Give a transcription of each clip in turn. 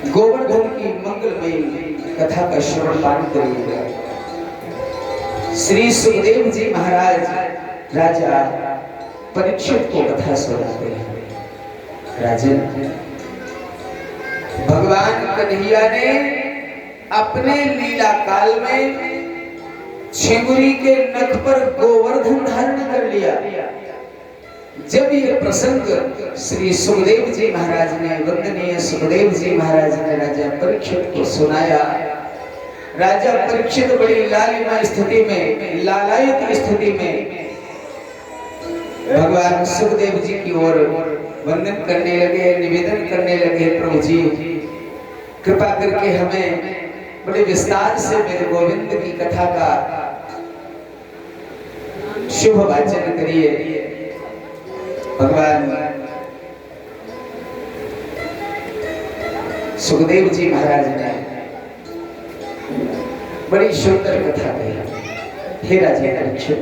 गोवर्धन की मंगलमयी कथा का श्रवण पान करिएगा। श्री सुखदेव जी महाराज राजा परीक्षित को कथा सुनाते हैं। राजन, भगवान कन्हैया ने अपने लीला काल में छिंगुरी के नख पर गोवर्धन धारण कर लिया। जब ये प्रसंग श्री सुखदेव जी महाराज ने, वंदनीय सुखदेव जी महाराज ने राजा परीक्षित को सुनाया, राजा परीक्षित बड़ी लालिमा स्थिति में, लालायित स्थिति में भगवान सुखदेव जी की ओर वंदन करने लगे, निवेदन करने लगे, प्रभु जी कृपा करके हमें बड़े विस्तार से मेरे गोविंद की कथा का शुभ वाचन करिए। भगवान सुखदेव जी महाराज ने बड़ी सुंदर कथा कही। हे राजा परीक्षित,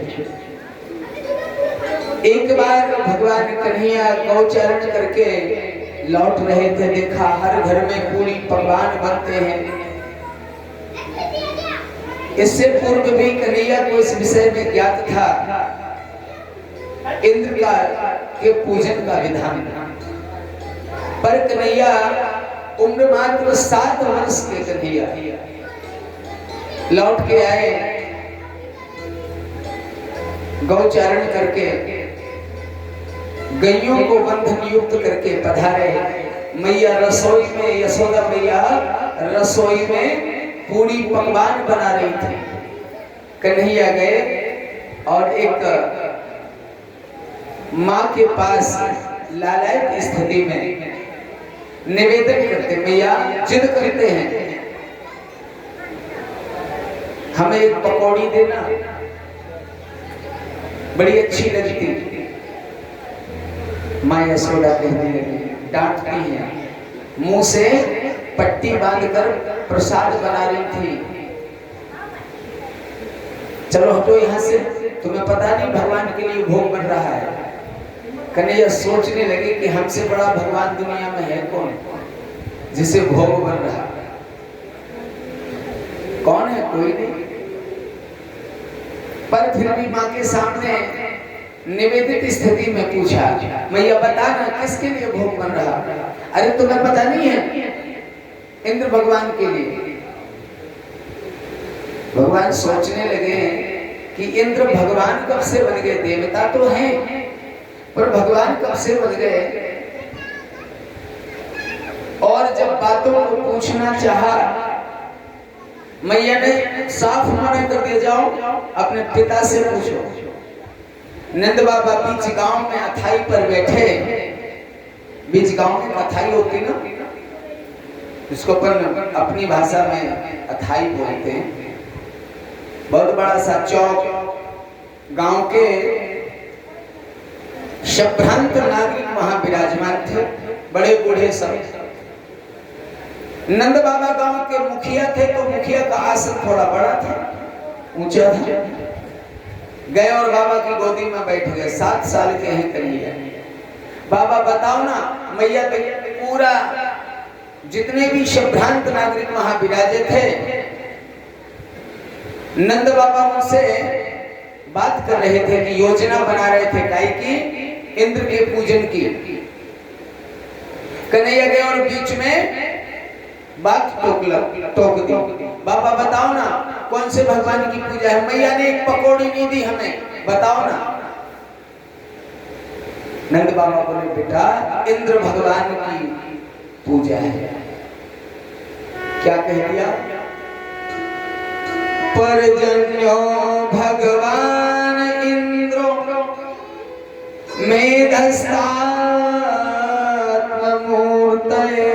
एक बार भगवान कन्हैया गौचारण करके लौट रहे थे, देखा हर घर में पूरी पकवान बनते हैं। इससे पूर्व भी कन्हैया को इस विषय में ज्ञात था इंद्र का के पूजन का विधान, पर कन्हैया उम्र मात्र 7 वर्ष के कन्हैया लौट के आए, गौचारण करके गैयों को बंधन युक्त करके पधारे। मैया रसोई में, यशोदा मैया रसोई में पूरी पकवान बना रही थी। कन्हैया गए और एक माँ के पास लालायित स्थिति में निवेदन करते, मैया जिद करते हैं हमें एक पकौड़ी देना, बड़ी अच्छी लगती। माँ यशोदा कहने लगी, डांटती है, मुंह से पट्टी बांधकर प्रसाद बना रही थी। चलो हटो यहाँ से, तुम्हें पता नहीं भगवान के लिए भोग बन रहा है। कन्हैया सोचने लगे कि हमसे बड़ा भगवान दुनिया में है कौन, जिसे भोग बन रहा है? कौन है? कोई नहीं। पर फिर भी माँ के सामने निवेदित स्थिति में पूछा, मैया बताना किसके लिए भोग बन रहा? अरे तुम्हें पता नहीं है, इंद्र भगवान के लिए। भगवान सोचने लगे कि इंद्र भगवान कब से बन गए? देवता तो हैं, पर भगवान कब से बन गए? और जब बातों को पूछना चाहा, मैया ने साफ मना कर दिया, जाओ अपने पिता से पूछो। नंद बाबा बीच गांव में अथाई पर बैठे, बीच गांव में अथाई होती ना, इसको अपन अपनी भाषा में अथाई बोलते हैं। बहुत बड़ा सा चौक, गांव के संभ्रांत नागरिक वहां विराजमान थे, बड़े बूढ़े सब। नंद बाबा गांव के मुखिया थे, तो मुखिया का आसन थोड़ा बड़ा था, ऊंचा था। गए और बाबा की गोदी में बैठ गए। 7 साल के हैं कन्हैया। बाबा बताओ ना, मैया पूरा जितने भी संभ्रांत नागरिक वहां विराजे थे, नंद बाबा उनसे बात कर रहे थे कि योजना बना रहे थे काई की, इंद्र के पूजन की। कन्हैया गए और बीच में बात टोक दी। बाबा बताओ ना, कौन से भगवान की पूजा है? मैया ने एक पकौड़ी नहीं दी हमें, बताओ ना। नंद बाबा बोले, बेटा इंद्र भगवान की पूजा है। क्या कह दिया? परजन्यो भगवान इंद्रो मेधस्तात्ममूर्तये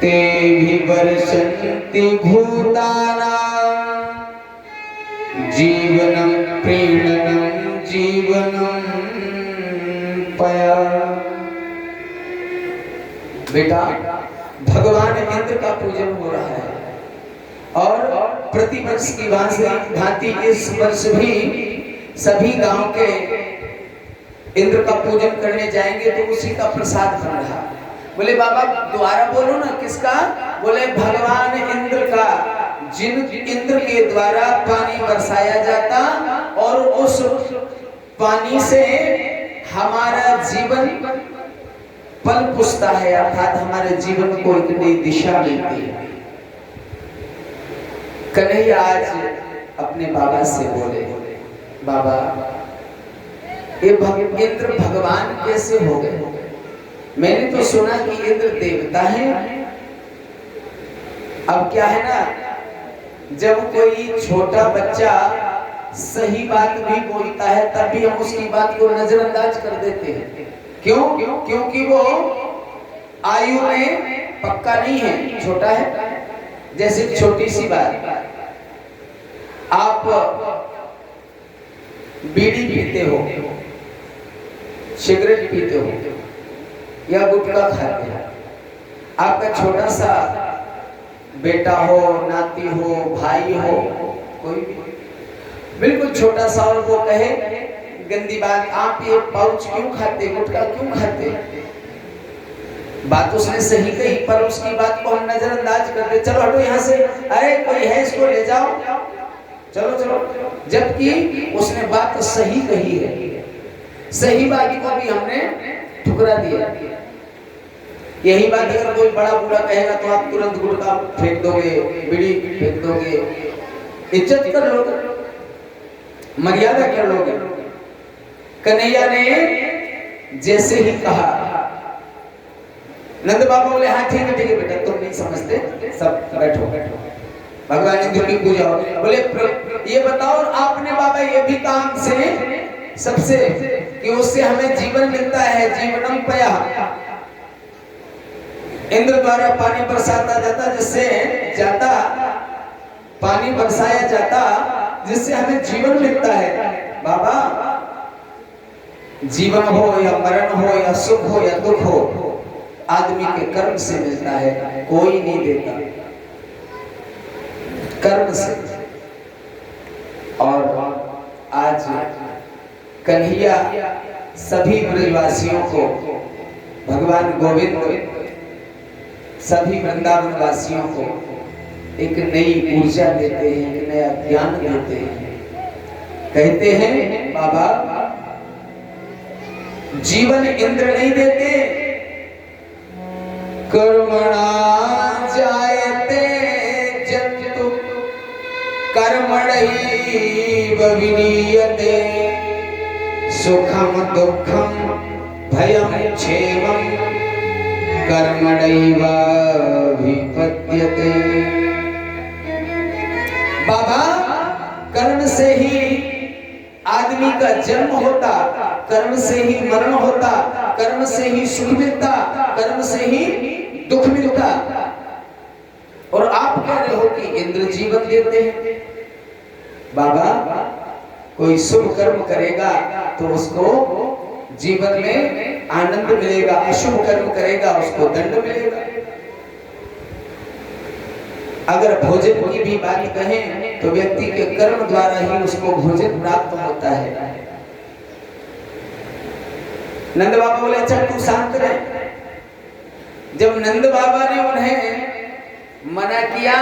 ते विवर्षन्ति भूतानां जीवनं प्रीणनं जीवनं पया। बेटा भगवान इंद्र का पूजन हो रहा है और प्रतिवर्ष की भांति इस वर्ष भी सभी गांव के इंद्र का पूजन करने जाएंगे तो उसी का प्रसाद बन रहा। बोले बाबा दोबारा बोलो ना, किसका? बोले भगवान इंद्र का, जिन इंद्र के द्वारा पानी बरसाया जाता और उस पानी से हमारा जीवन पल पुष्टा है, अर्थात हमारे जीवन को एक नई दिशा मिलती है। कन्हैया आज अपने बाबा से बोले, बाबा ये इंद्र भगवान कैसे हो गए? मैंने तो सुना कि इंद्र देवता है। अब क्या है ना, जब कोई छोटा बच्चा सही बात भी बोलता है तब भी हम उसकी बात को नजरअंदाज कर देते हैं। क्यों? क्योंकि वो आयु में पक्का नहीं है, छोटा है। जैसे छोटी सी बात, आप बीड़ी पीते हो, सिगरेट पीते हो या गुटखा खाते हो, आपका छोटा सा बेटा हो, नाती हो, भाई हो, कोई भी बिल्कुल छोटा सा, और वो कहे गंदी बात, आप ये पाउच क्यों खाते, गुटखा क्यों खाते? बात उसने सही कही पर उसकी बात को हम नजरअंदाज करते, चलो हटो यहाँ से, अरे कोई है इसको ले जाओ, चलो चलो, जबकि उसने बात सही कही है। सही बात को भी हमने ठुकरा दिया। यही बात अगर कोई बड़ा बूढ़ा कहेगा तो आप तुरंत गुटखा फेंक दोगे, बीड़ी फेंक दोगे, इज्जत कर लोगे, मर्यादा कर लोगे। कन्हैया ने जैसे ही कहा, नंद बाबा बोले हाँ ठीक है बेटा, तुम नहीं समझते, सब बैठो बैठो, भगवान इंद्र की पूजा हो। बोले ये बताओ आपने बाबा ये भी काम से सबसे कि उससे हमें जीवन मिलता है, जीवनम पया, इंद्र द्वारा पानी बरसाता जाता, जिससे जाता पानी बरसाया जाता, जिससे हमें जीवन मिलता है। बाबा जीवन हो या मरण हो या सुख हो या दुख हो, आदमी के कर्म से मिलता है, कोई नहीं देता, कर्म से। और आज कन्हैया सभी ब्रजवासियों को, भगवान गोविंद सभी वृंदावन वासियों को एक नई ऊर्जा देते हैं, एक नया ज्ञान देते हैं। कहते हैं बाबा जीवन इंद्र नहीं देते, कर्मणा जायते जन्तु कर्मणैव विलीयते, सुखम दुःखम भयम क्षेमम कर्मणैव विपद्यते। बाबा कर्म से ही आदमी का जन्म होता, कर्म से ही मरण होता, कर्म से ही सुख मिलता, कर्म से ही दुख मिलता। और आप कह रहे हो कि इंद्र जीवन देते हैं। बाबा कोई शुभ कर्म करेगा तो उसको जीवन में आनंद मिलेगा, अशुभ कर्म करेगा उसको दंड मिलेगा। अगर भोजन की भी बात कहें तो व्यक्ति के कर्म द्वारा ही उसको भोजन प्राप्त होता है। नंद बाबा बोले अच्छा तू शांत रहे। जब नंद बाबा ने उन्हें मना किया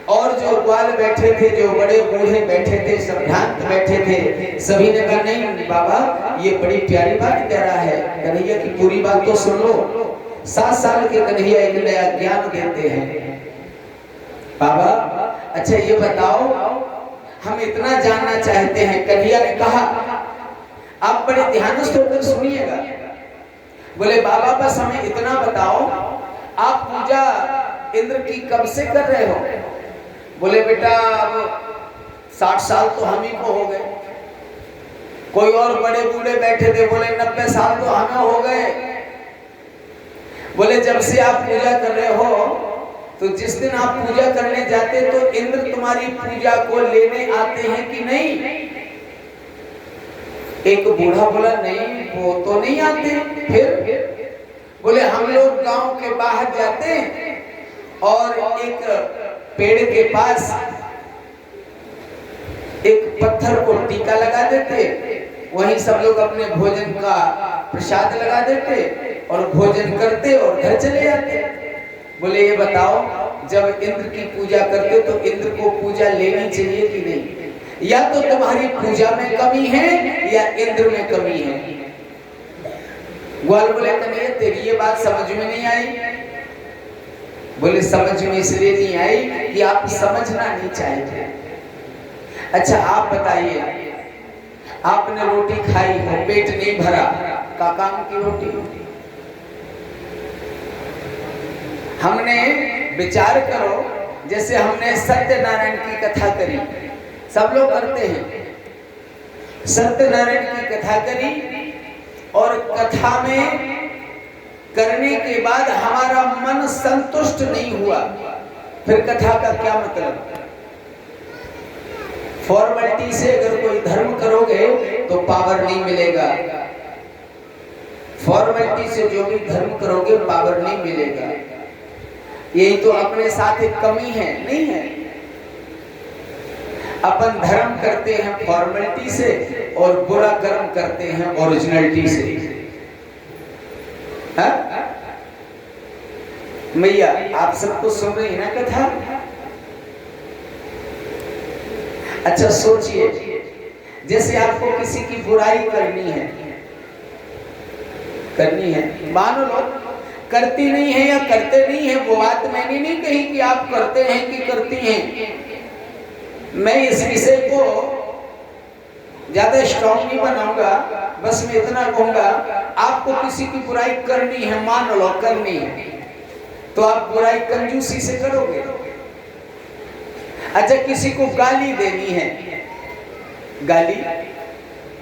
और जो ग्वाल बैठे थे, जो बड़े बूढ़े बैठे थे, सब भ्रांत बैठे थे, सभी ने कहा नहीं बाबा ये बड़ी प्यारी बात कह रहा है, कन्हैया की पूरी बात तो सुन लो। 7 साल के कन्हैया एक नया ज्ञान देते हैं। बाबा अच्छा ये बताओ हम इतना जानना चाहते हैं। कन्हैया ने कहा आप बड़े ध्यान से होकर सुनिएगा। बोले बाबा बस हमें इतना बताओ आप पूजा इंद्र की कब से कर रहे हो? बोले बेटा अब 60 साल तो हम ही को हो गए। कोई और बड़े बूढ़े बैठे थे, बोले 90 साल तो हमें हो गए। बोले जब से आप पूजा कर रहे हो तो जिस दिन आप पूजा करने जाते तो इंद्र तुम्हारी पूजा को लेने आते हैं कि नहीं? एक बूढ़ा बोला नहीं वो तो नहीं आते। फिर बोले हम लोग गांव के बाहर जाते और एक पेड़ के पास एक पत्थर को टीका लगा देते, वहीं सब लोग अपने भोजन का प्रसाद लगा देते और भोजन करते और घर चले जाते। बोले ये बताओ, जब इंद्र की पूजा करते तो इंद्र को पूजा लेनी चाहिए कि नहीं? या तो तुम्हारी पूजा में कमी है या इंद्र में कमी है। ग्वाल बोले कन्हैया तेरी ये बात समझ में नहीं आई। बोले समझ में इसलिए नहीं आई कि आप समझना नहीं चाहते। अच्छा आप बताइए, आपने रोटी खाई हो, पेट नहीं भरा, का काम की रोटी होती? हमने विचार करो, जैसे हमने सत्यनारायण की कथा करी, सब लोग करते हैं, सत्यनारायण की कथा करी और कथा में करने के बाद हमारा मन संतुष्ट नहीं हुआ, फिर कथा का क्या मतलब? फॉर्मेलिटी से अगर कोई धर्म करोगे तो पावर नहीं मिलेगा, फॉर्मेलिटी से जो भी धर्म करोगे पावर नहीं मिलेगा। यही तो अपने साथ एक कमी है, नहीं है? अपन धर्म करते हैं फॉर्मेलिटी से और बुरा कर्म करते हैं ओरिजिनलिटी से। मैया आप सबको सुन रही है ना कथा? अच्छा सोचिए, जैसे आपको किसी की बुराई करनी है, मान लो करती नहीं है या करते नहीं है, वो बात मैंने नहीं कही कि आप करते हैं कि करती हैं। मैं इस विषय को ज्यादा स्ट्रॉन्ग नहीं बनाऊंगा, बस मैं इतना कहूंगा, आपको किसी की बुराई करनी है, मान लो करनी है, तो आप बुराई कंजूसी से करोगे। अच्छा किसी को गाली देनी है, गाली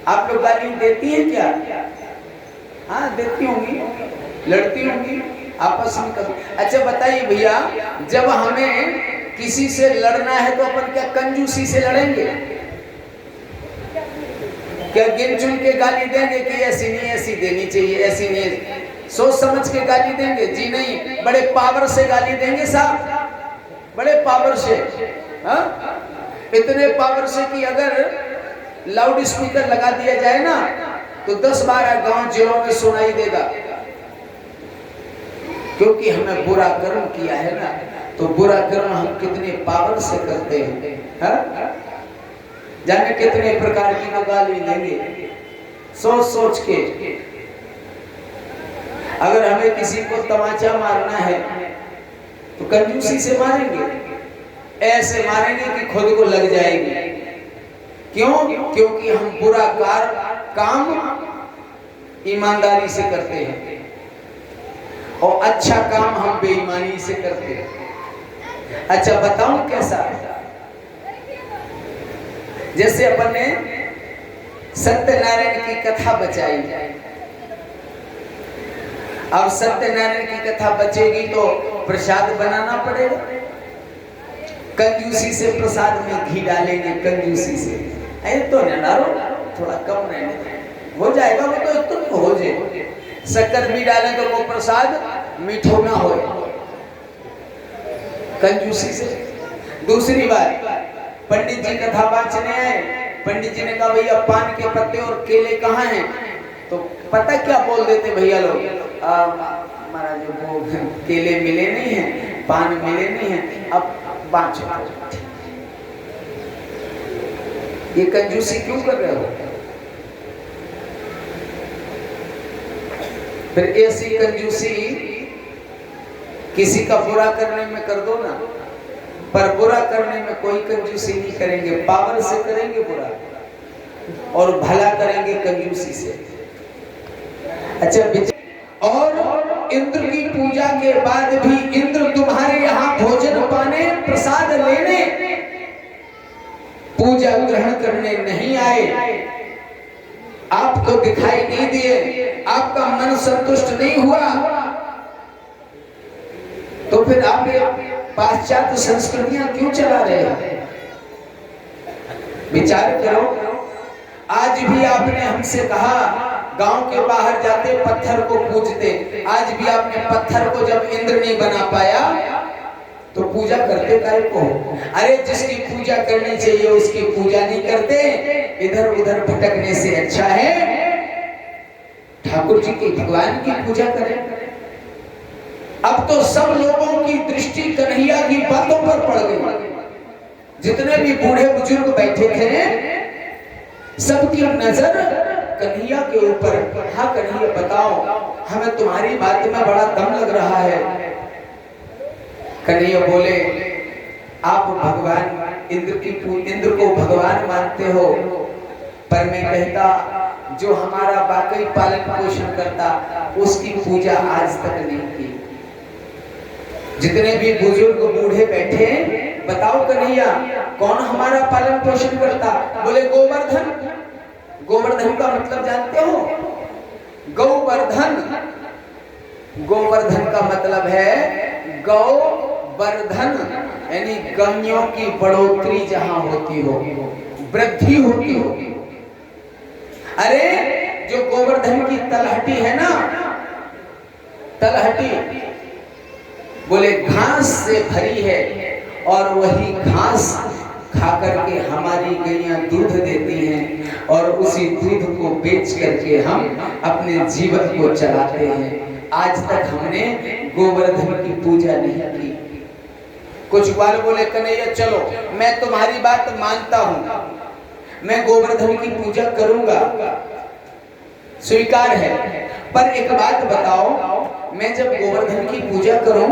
आप लोग गाली देती हैं क्या? हाँ देती होंगी, लड़ती होंगी आपस में कभी। अच्छा बताइए भैया, जब हमें किसी से लड़ना है तो अपन क्या कंजूसी से लड़ेंगे? क्या गिन चुन के गाली देंगे कि ऐसी नहीं ऐसी देनी चाहिए, ऐसी नहीं, सोच समझ के गाली देंगे? जी नहीं, बड़े पावर से गाली देंगे साहब, बड़े पावर से। हाँ इतने पावर से कि अगर लाउड स्पीकर लगा दिया जाए ना तो 10-12 गांव जिलों में सुनाई देगा, क्योंकि हमें बुरा कर्म किया है ना। तो बुरा कर्म हम कितने पावर से करते हैं, हाँ? जाने कितने प्रकार की गाली देंगे सोच सोच के। अगर हमें किसी को तमाचा मारना है तो कंजूसी से मारेंगे, ऐसे मारेंगे कि खुद को लग जाएगी। क्यों? क्योंकि हम बुरा काम ईमानदारी से करते हैं और अच्छा काम हम बेईमानी से करते हैं। अच्छा बताऊं कैसा? जैसे अपन ने सत्यनारायण की कथा बचाई, अब सत्यनारायण की कथा बचेगी तो प्रसाद बनाना पड़ेगा, कंजूसी से प्रसाद में घी डालेंगे, कंजूसी से तो नारो थोड़ा कम रहने हो जाएगा, वो तो तुम हो जाए। शक्कर भी डाले तो वो प्रसाद मीठो ना हो, कंजूसी से। दूसरी बात, पंडित जी कथा बांचने आए, पंडित जी ने कहा भैया पान के पत्ते और केले कहाँ हैं? तो पता क्या बोल देते भैया लोग, महाराज वो केले मिले नहीं हैं, पान मिले नहीं हैं, अब बांचो। ये कंजूसी क्यों कर रहे हो? फिर ऐसी कंजूसी किसी का बुरा करने में कर दो ना, पर बुरा करने में कोई कंजूसी नहीं करेंगे, पावर से करेंगे बुरा और भला करेंगे कंजूसी से। अच्छा और इंद्र की पूजा के बाद भी इंद्र तुम्हारे यहाँ भोजन पाने, प्रसाद लेने, पूजा ग्रहण करने नहीं आए, आपको दिखाई नहीं दिए, आपका मन संतुष्ट नहीं हुआ, तो फिर आप पाश्चात्य संस्कृतियां क्यों चला रहे हैं? विचार करो। आज भी आपने हमसे कहा गांव के बाहर जाते पत्थर को पूजते, आज भी आपने पत्थर को जब इंद्र नहीं बना पाया तो पूजा करते काहे को? अरे जिसकी पूजा करनी चाहिए उसकी पूजा नहीं करते, इधर उधर भटकने से अच्छा है ठाकुर जी की भगवान की पूजा करें। अब तो सब लोगों की दृष्टि कन्हैया की बातों पर पड़ गई। जितने भी बूढ़े बुजुर्ग बैठे थे सबकी नजर कन्हैया के ऊपर। हाँ कन्हैया बताओ, हमें तुम्हारी बात में बड़ा दम लग रहा है। कन्हैया बोले, आप भगवान इंद्र को भगवान मानते हो, पर मैं कहता जो हमारा वाकई पालन पोषण करता उसकी पूजा आज तक नहीं की। जितने भी बुजुर्ग बूढ़े बैठे बताओ कन्हैया कौन हमारा पालन पोषण करता? बोले गोवर्धन। गोवर्धन का मतलब जानते हो? गौवर्धन। गोवर्धन का मतलब है गौवर्धन, यानी गमियों की बढ़ोतरी जहां होती हो, वृद्धि होती हो। अरे जो गोवर्धन की तलहटी है ना, तलहटी बोले घास से भरी है और वही घास खाकर के हमारी गैया दूध देती हैं और उसी दूध को बेच करके हम अपने जीवन को चलाते हैं। आज तक हमने गोवर्धन की पूजा नहीं की। कुछ बार बोले कन्हैया चलो मैं तुम्हारी बात मानता हूं, मैं गोवर्धन की पूजा करूंगा, स्वीकार है, पर एक बात बताओ, मैं जब गोवर्धन की पूजा करूं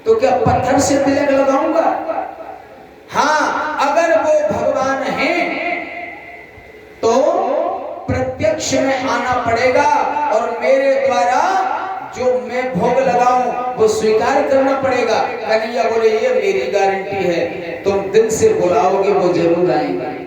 तो क्या पत्थर से तिलक लगाऊंगा? हाँ, अगर वो भगवान हैं तो प्रत्यक्ष में आना पड़ेगा और मेरे द्वारा जो मैं भोग लगाऊं वो स्वीकार करना पड़ेगा। कन्हैया बोले ये मेरी गारंटी है, तुम दिल से बुलाओगे वो जरूर आएंगे।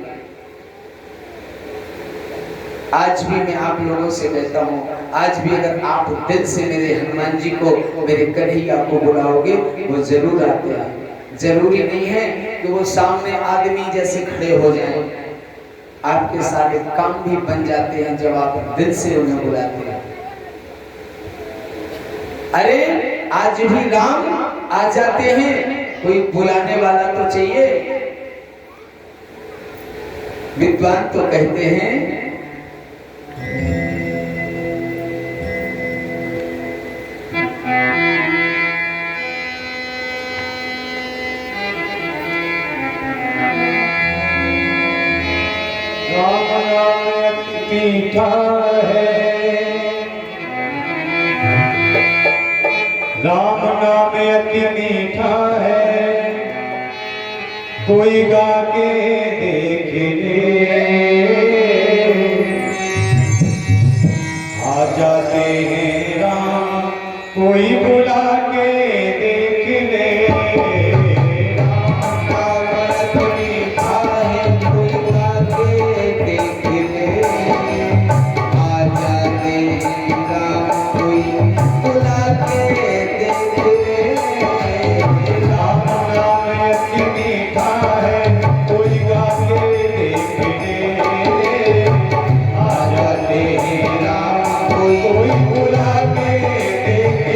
आज भी मैं आप लोगों से कहता हूँ, आज भी अगर आप दिल से मेरे हनुमान जी को, मेरे कन्हैया को बुलाओगे वो जरूर आते हैं। जरूरी नहीं है कि वो सामने आदमी जैसे खड़े हो जाएं, आपके सारे काम भी बन जाते हैं जब आप दिल से उन्हें बुलाते हैं। अरे आज भी राम आ जाते हैं, कोई बुलाने वाला तो चाहिए। विद्वान तो कहते हैं मीठा है, राम नाम अति मीठा है, कोई गा के देख ले। आ जाते हैं राम, कोई बुला के देख ले। राम नाम अति मीठा है, कोई गा के देख ले। आ जाते हैं राम, कोई बुला के देख ले। राम नाम अति मीठा है, कोई गा के देख ले। आ जाते हैं राम, कोई बुला के देख ले।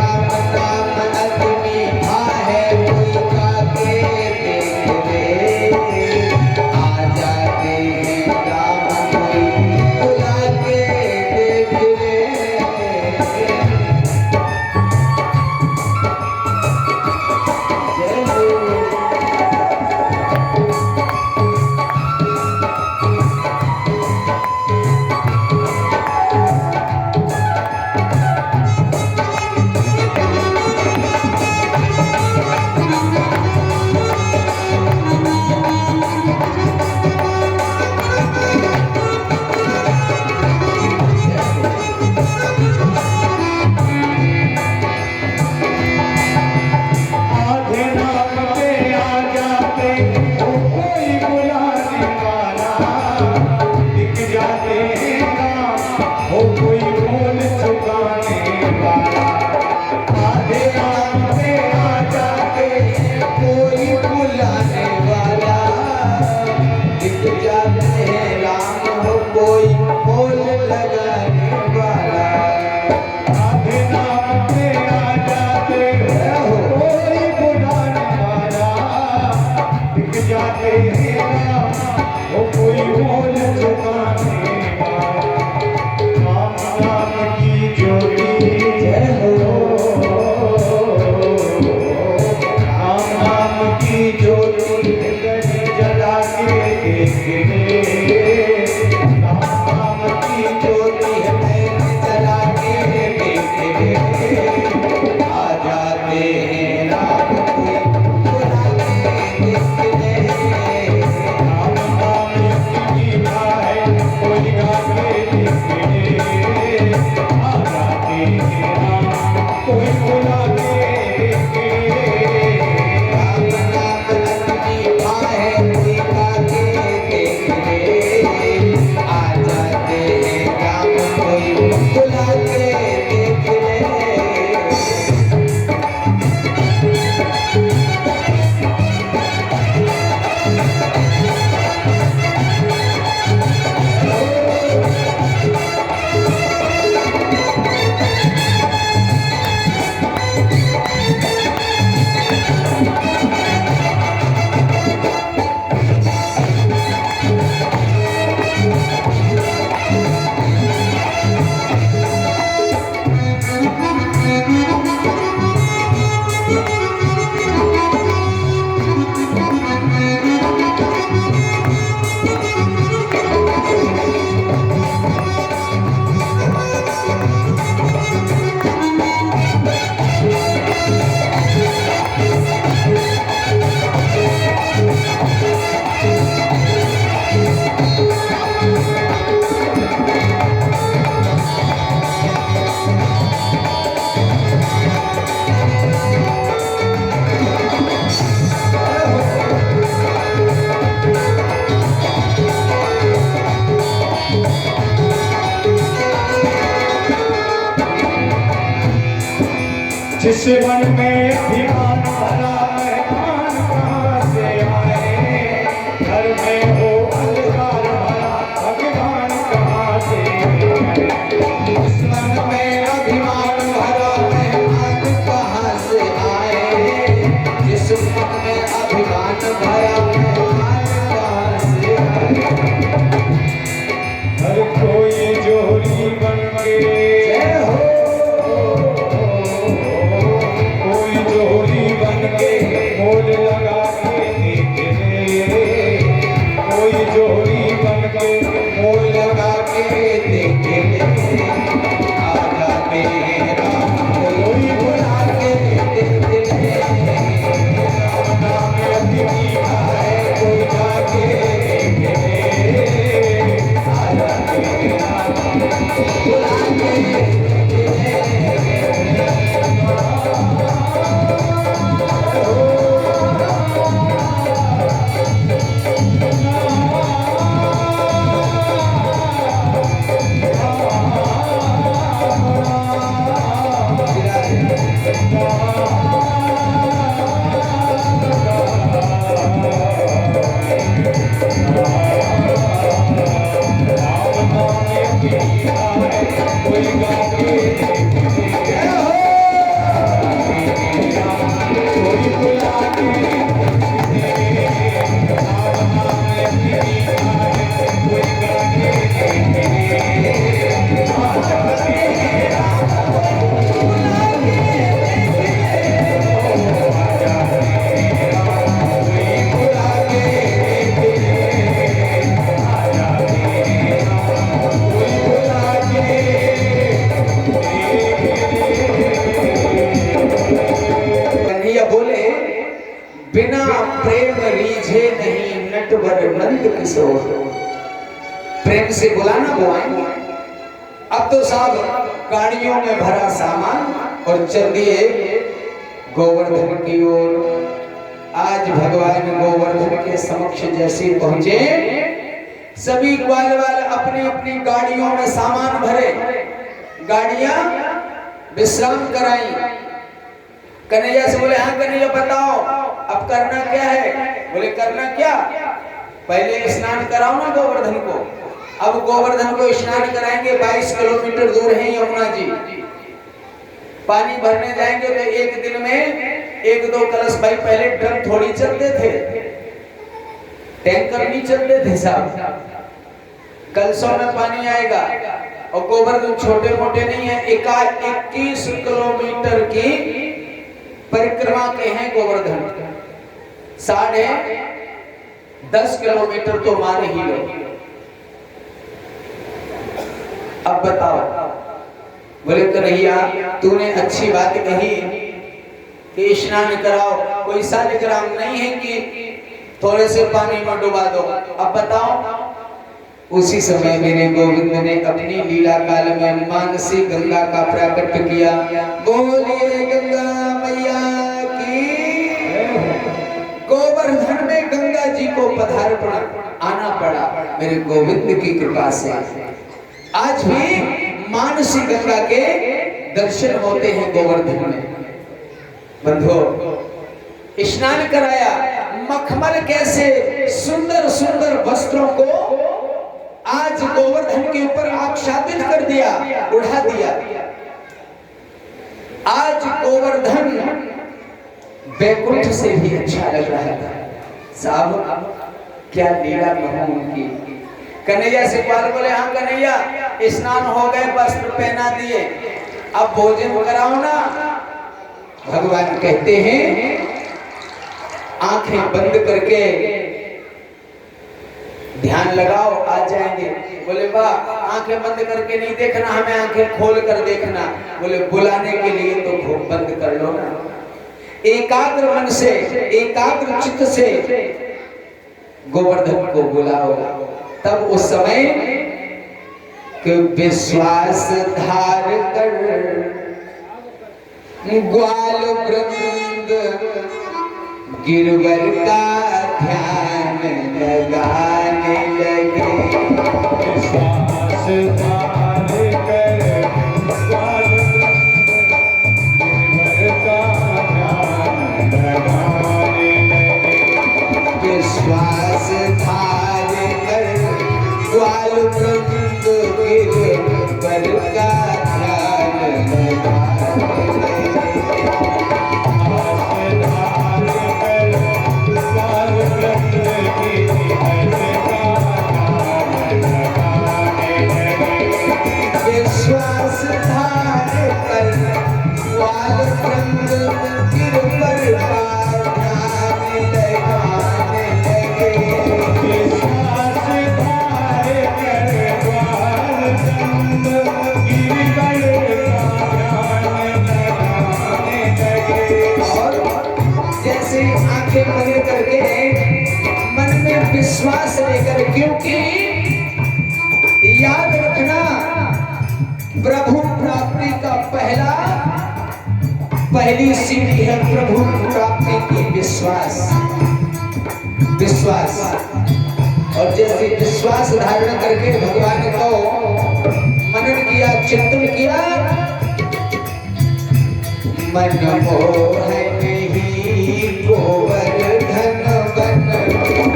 राम नाम अति मीठा है, कोई गा के देख ले। आ जाते हैं राम, कोई बुला के देख ले। जय हो। आधे नाम पे आ जाते हो, कोई बुलाने वाला। दिख जाते हैं काम, हो कोई भूल चुकाने वाला। आधे नाम पे आ जाते हैं, कोई बुलाने वाला। दिख जाते हैं राम, हो कोई भूल लगाने वाला। आधे नाम पे आ जाते हो, कोई बुलाने वाला। दिख जाते हैं राम, जिस मन में अभिमान भरा मेहमान कहाँ से आए, घर में हो अंधकार भरा भगवान कहाँ से आए। जिस मन में अभिमान भरा मेहमान कहाँ से आए, जिस मन में अभिमान भरा मेहमान कहाँ से आए। हर कोई जोड़ी बन के जय हो, कोई जोड़ी बन के मोल लगा के देखे, कोई जोड़ी बन के मोल लगा के देखे, आजा मेरा कोई बुला के देखे, नाम अति मीठा है कोई जाके देखे, आजा मेरा बुला के बिना प्रेम रीझे नहीं नटवर नंद किशोर। प्रेम से बुलाना बुआएंगे। अब तो साहब गाड़ियों में भरा सामान और चल दिए गोवर्धन की ओर। आज भगवान गोवर्धन के समक्ष जैसे पहुंचे, सभी ग्वाल वाले अपनी अपनी गाड़ियों में सामान भरे, गाड़ियां विश्राम कराई। कन्हैया से बोले, हाँ कन्हैया बताओ अब करना क्या है? बोले करना क्या, पहले स्नान कराओ ना गोवर्धन को। अब गोवर्धन को स्नान कराएंगे, 22 किलोमीटर दूर है यमुना जी। पानी भरने जाएंगे तो एक दिन में 1-2 कलश, भाई पहले ड्रम थोड़ी चलते थे, टैंकर नहीं चलते थे साहब, कलशों में पानी आएगा। और गोवर्धन छोटे मोटे नहीं है, 21 किलोमीटर की परिक्रमा के हैं गोवर्धन, 10.5 किलोमीटर तो मान ही लो। अब बताओ, बोले कन्हैया तूने अच्छी बात कही कि स्नान कराओ, कोई सालिग्राम नहीं है कि थोड़े से पानी में डुबा दो। अब बताओ। उसी समय मेरे गोविंद ने अपनी लीला काल में मानसी गंगा का प्राकट्य किया। बोलिए गंगा मैया की। गोवर्धन में गंगा जी को पधारना आना पड़ा मेरे गोविंद की कृपा से। आज भी मानसी गंगा के दर्शन होते हैं गोवर्धन में। बंधुओं, स्नान कराया, मखमल कैसे सुंदर सुंदर वस्त्रों को आज गोवर्धन के ऊपर आच्छादित कर दिया, उड़ा दिया। आज गोवर्धन बैकुंठ से भी अच्छा लग रहा था साहब। क्या लीला कहूं उनकी। कन्हैया से पाल बोले, हाँ कन्हैया स्नान हो गए, वस्त्र पहना दिए, अब भोजन कराओ ना। भगवान कहते हैं आंखें बंद करके ध्यान लगाओ, आ जाएंगे। बोले वाह, आंखें बंद करके नहीं देखना, हमें आंखें खोल कर देखना। बोले बुलाने के लिए तो बंद कर लो ना। एकाग्र मन से, एकाग्र चित्त से गोवर्धन को बुलाओ। तब उस समय कि विश्वास धार कर ग्वाल वृंद गिरवर का ध्यान लगाने लगे। विश्वास धार कर ग्वाल वृंद गिरवर ग्वाल वृंद गिरवर का ध्यान लगाने लगे। आसधार कर ग्वाल वृंद गिरवर का ध्यान लगाने लगे। विश्वास धार कर ग्वाल वृंद गिरवर का ध्यान लगाने लगे। विश्वास धार कर ग्वाल वृंद गिरवर का ध्यान लगाने लगे। और जैसे आंखें बंद करके मन में विश्वास लेकर, क्योंकि याद रखना प्रभु प्राप्ति का पहली सीढ़ी है प्रभु प्राप्ति की विश्वास। विश्वास, और जैसे विश्वास धारण करके भगवान को मनन किया, चिंतन किया, मन मोहन ही गोवर्धन बन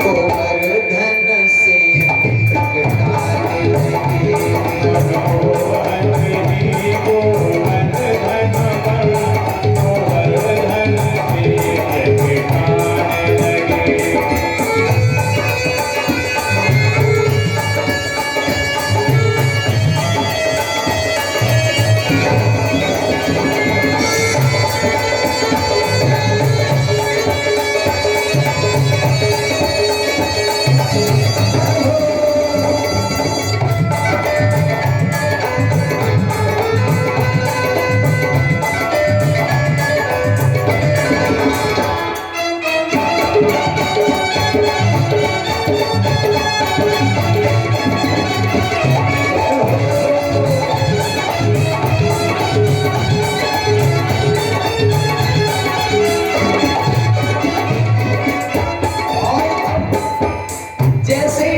गोवर्धन से प्रगटाने लगे। गोवर्धन ही गोवर्धन बन गोवर्धन से प्रगटाने लगे। जैसे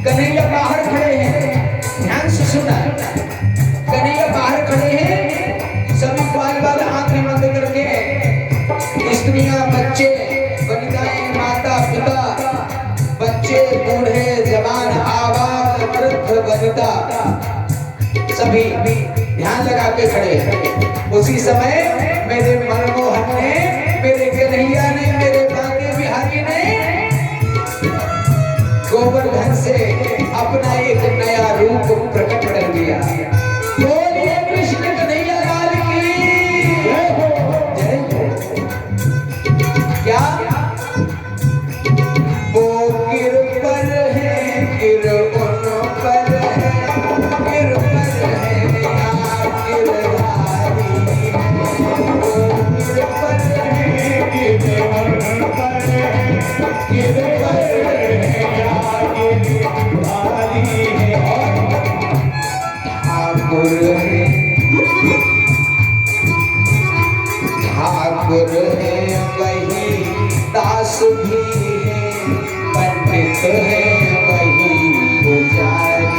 कन्हैया बाहर खड़े हैं, ध्यान से सुनना, कन्हैया बाहर खड़े हैं, सभी ग्वाल वाले आंखें बंद करके, स्त्रियां, बच्चे, वनिताएं, माता पिता, बच्चे, बूढ़े, जवान, आबाद, वृद्ध, वनिता, सभी ध्यान लगा के खड़े हैं। उसी समय मेरे मनमोहन ने, मेरे कन्हैया ने, मेरे बांके बिहारी ने गोवर्धन से अपना एक नया रूप प्रकट कर दिया। बोलिए कृष्ण कन्हैया लाल की जय हो। जय हो। क्या वो गिर पर है, गिर उन पर है, गिर पर है या गिरधारी है। वो गिर पर है, गिर उन पर है, गिर पर है या गिरधारी है। ठाकुर है, ठाकुर है वही, दास भी है, पंडित है वही, पुजारी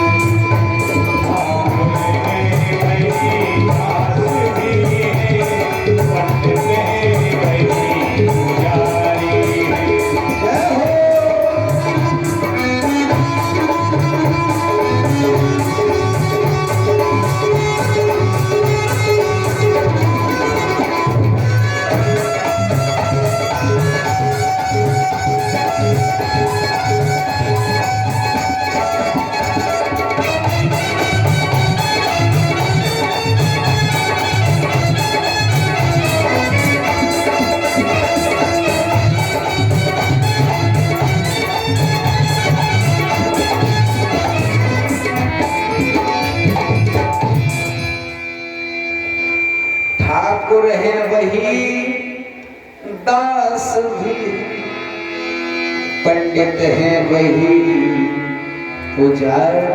ठाकुर है वही, दास भी, पंडित है वही, पुजारी।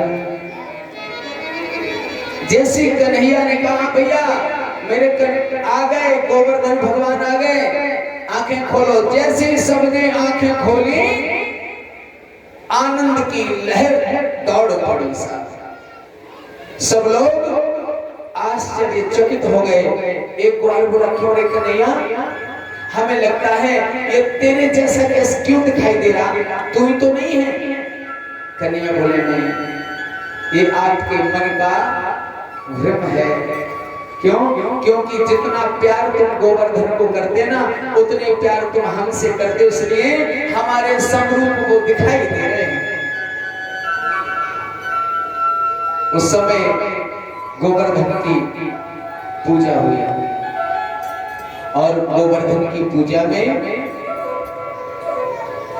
जैसे कन्हैया ने कहा भैया मेरे आ गए, गोवर्धन भगवान आ गए, आंखें खोलो। जैसे सबने आंखें खोली, आनंद की लहर दौड़ पड़ी। सब लोग आश्चर्यचकित हो गए। एक ग्वाल बोला, क्यों रे कन्हैया, हमें लगता है ये तेरे जैसा कैसे क्यों दिखाई दे रहा, तू ही तो नहीं है। कन्या बोले नहीं, ये आपके मन का भ्रम है। क्यों? क्योंकि जितना प्यार तुम गोवर्धन को करते ना, उतने प्यार तुम हमसे करते, इसलिए हमारे समरूप को दिखाई दे रहे हैं। उस समय गोवर्धन की पूजा हुई और गोवर्धन की पूजा में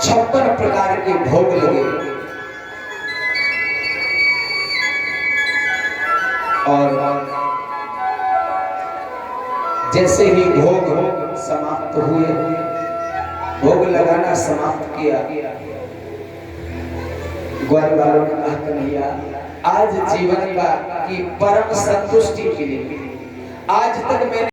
56 प्रकार के भोग लगे और जैसे ही भोग समाप्त हुए, भोग लगाना समाप्त किया, ग्वाल वालों ने कहा कन्हैया आज जीवन का की परम संतुष्टि के लिए आज तक मैंने